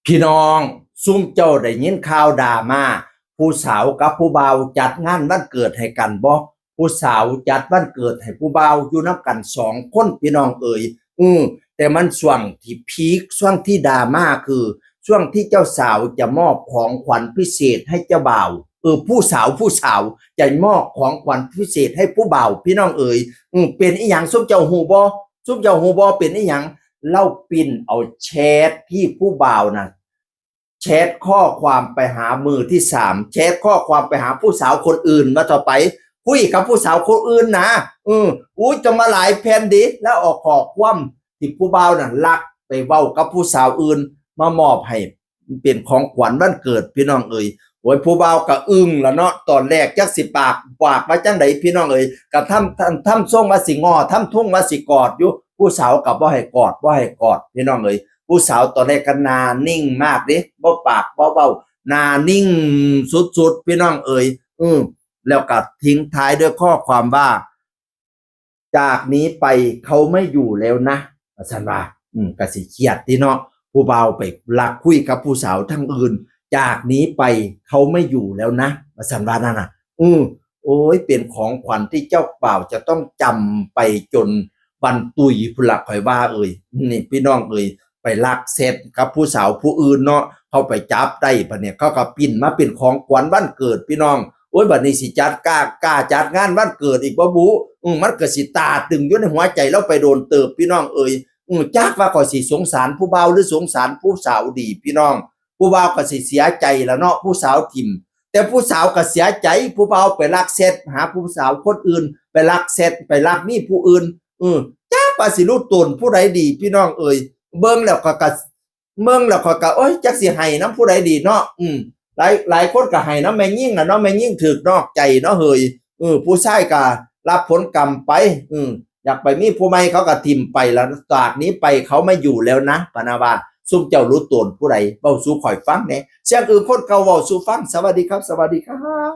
พี่น้องซุ่มเจ้าได้ยินข่าวดราม่าผู้สาวกับผู้บ่าวจัดงานวันเกิดให้กันบ่ผู้สาวจัดวันเกิดให้ผู้บ่าวอยู่นำกัน2 คนพี่น้องเอ๋ยแต่มันช่วงที่พีคช่วงที่ดราม่าคือช่วงที่เจ้าสาวจะมอบของขวัญพิเศษให้เจ้าบ่าวผู้สาวจะมอบของขวัญพิเศษให้ผู้บ่าวพี่น้องเอ๋ยเป็นอีหยังซุ่มเจ้าฮู้บ่เป็นอีหยังเล่าปิ้นเอาแชทที่ผู้บ่าวน่ะแชทข้อความไปหามือที่3แชทข้อความไปหาผู้สาวคนอื่นมาต่อไปคุยกับผู้สาวคนอื่นนะจะมาหลายแผ่นดิแล้วออกขอความที่ผู้บ่าวน่ะลักไปเว้ากับผู้สาวอื่นมามอบให้เป็นของขวัญวันเกิดพี่น้องเอ๋ยโอ้ยผู้บ่าวก็อึ้งละเนาะตอนแรกจักสิปากว่าจังไดพี่น้องเอ๋ยก็ทำทรงว่าสิงอทำทุ่งว่าสิกอดอยู่ผู้สาวก็บ่ให้กอดพี่น้องเอ๋ยผู้สาวตอนแรกก็หน้านิ่งมากดิบ่ปากบ่เว้าหน้านิ่งสุดๆพี่น้องเอ๋ยแล้วก็ทิ้งท้ายด้วยข้อความว่าจากนี้ไปเขาไม่อยู่แล้วนะว่าซั่นว่าก็สิเครียดติเนาะผู้บ่าวไปลักคุยกับผู้สาวทั้งอื่นจากนี้ไปเขาไม่อยู่แล้วนะว่าซั่นว่านั่นน่ะโอ้ยเป็นของขวัญที่เจ้าบ่าวจะต้องจำไปจนวันตุยพุ่นล่ะข้อยว่าเอ่ยนี่พี่น้องเอ่ยไปลักเสร็จกับผู้สาวผู้อื่นเนาะเขาไปจับได้บัดเนี่ยเขาก็ปิ้นมาเป็นของขวัญวันเกิดพี่น้องโอ้ยบัดนี้สิจัดกล้าจัดงานวันเกิดอีกบ่บุมันก็สิตาตึงอยู่ในหัวใจเราไปโดนเติบพี่น้องเอ่ยจักว่าก็สิสงสารผู้บ่าวหรือสงสารผู้สาวดีพี่น้องผู้บ่าวก็สิเสียใจแล้วเนาะผู้สาวทิ่มแต่ผู้สาวก็เสียใจผู้บ่าวไปลักเซตหาผู้สาวคนอื่นไปลักเซตไปลักมีผู้อื่นจักว่าสิรู้ตนผู้ใดดีพี่น้องเอ่ยเบิ่งแล้วก็โอ๊ยจักสิให้นำผู้ใดดีเนาะหลายคนก็ให้นำแม่ยิ่งน่ะเนาะแม่ยิ่งถูกนอกใจเนาะเฮ้ยผู้ชายก็รับผลกรรมไปอยากไปมีผู้ใหม่เขาก็ทิ่มไปแล้วจากนี้ไปเขาไม่อยู่แล้วนะปะนะว่าซุมเจ้ารู้ตนผู้ใดเว้าสู่ข่อยฟังแหน่เสียงอื่นคนเก่าเว้าสู่ฟังสวัสดีครับ